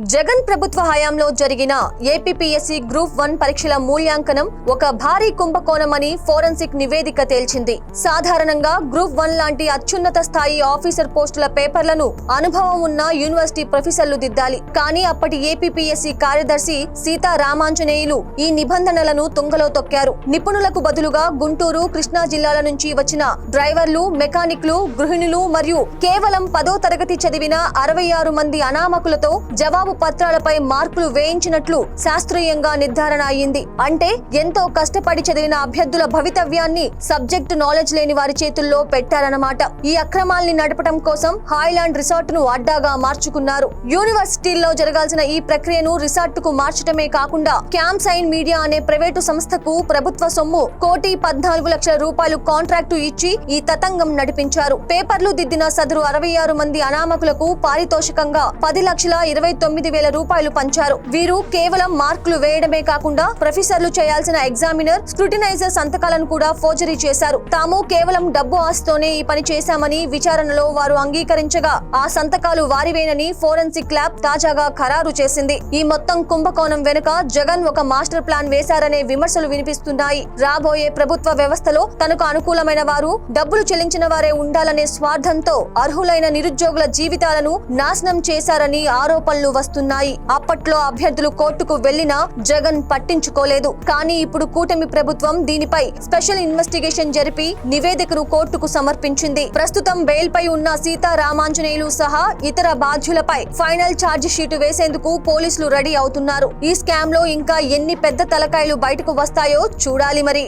జగన్ ప్రభుత్వ హయాంలో జరిగిన ఏపీపీఎస్సీ గ్రూప్ 1 పరీక్షల మూల్యాంకనం ఒక భారీ కుంభకోణమని ఫోరెన్సిక్ నివేదిక తేల్చింది. సాధారణంగా గ్రూప్ 1 లాంటి అత్యున్నత స్థాయి ఆఫీసర్ పోస్టుల పేపర్లను అనుభవం ఉన్న యూనివర్సిటీ ప్రొఫెసర్లు దిద్దాలి. కానీ అప్పటి ఏపీపీఎస్సీ కార్యదర్శి సీతారామాంజనేయులు ఈ నిబంధనలను తుంగలో తొక్కారు. నిపుణులకు బదులుగా గుంటూరు, కృష్ణా జిల్లాల నుంచి వచ్చిన డ్రైవర్లు, మెకానిక్లు, గృహిణులు మరియు కేవలం 10వ తరగతి చదివిన 66 మంది అనామకులతో జవాబు పత్రాలపై మార్కులు వేయించినట్లు శాస్త్రీయంగా నిర్ధారణ అయ్యింది. అంటే ఎంతో కష్టపడి చదివిన అభ్యర్థుల భవితవ్యాన్ని సబ్జెక్టు నాలెడ్జ్ లేని వారి చేతుల్లో పెట్టారన్నమాట. ఈ అక్రమాల్ని నడపడం కోసం హాయ్లాండ్ రిసార్ట్ ను అడ్డాగా మార్చుకున్నారు. యూనివర్సిటీల్లో జరగాల్సిన ఈ ప్రక్రియను రిసార్ట్ కు మార్చడమే కాకుండా క్యాంప్ సైన్ మీడియా అనే ప్రైవేటు సంస్థకు ప్రభుత్వ సొమ్ము ₹1,14,00,000 కాంట్రాక్టు ఇచ్చి ఈ తతంగం నడిపించారు. పేపర్లు దిద్దిన సదరు 66 మంది అనామకులకు పారితోషికంగా ₹10,29,000 పంచారు. వీరు కేవలం మార్కులు వేయడమే కాకుండా ప్రొఫెసర్లు చేయాల్సిన ఎగ్జామినర్, స్క్రూటినైజర్ సంతకాలను కూడా ఫోర్జరీ చేశారు. తాము కేవలం డబ్బు ఆశతోనే ఈ పని చేశామని విచారణలో వారు అంగీకరించగా ఆ సంతకాలు వారివేనని ఫోరెన్సిక్ ల్యాబ్ తాజాగా ఖరారు చేసింది. ఈ మొత్తం కుంభకోణం వెనుక జగన్ ఒక మాస్టర్ ప్లాన్ వేశారనే విమర్శలు వినిపిస్తున్నాయి. రాబోయే ప్రభుత్వ వ్యవస్థలో తనకు అనుకూలమైన వారు, డబ్బులు చెల్లించిన వారే ఉండాలనే స్వార్థంతో అర్హులైన నిరుద్యోగుల జీవితాలను నాశనం చేశారని ఆరోపణలు వస్తున్నాయి. అప్పట్లో అభ్యర్థులు కోర్టుకు వెళ్లినా జగన్ పట్టించుకోలేదు. కానీ ఇప్పుడు కూటమి ప్రభుత్వం దీనిపై స్పెషల్ ఇన్వెస్టిగేషన్ జరిపి నివేదికను కోర్టుకు సమర్పించింది. ప్రస్తుతం బెయిల్ పై ఉన్న సీతారామాంజనేయులు సహా ఇతర బాధ్యులపై ఫైనల్ ఛార్జ్ షీటు వేసేందుకు పోలీసులు రెడీ అవుతున్నారు. ఈ స్కామ్ లో ఇంకా ఎన్ని పెద్ద తలకాయలు బయటకు వస్తాయో చూడాలి మరి.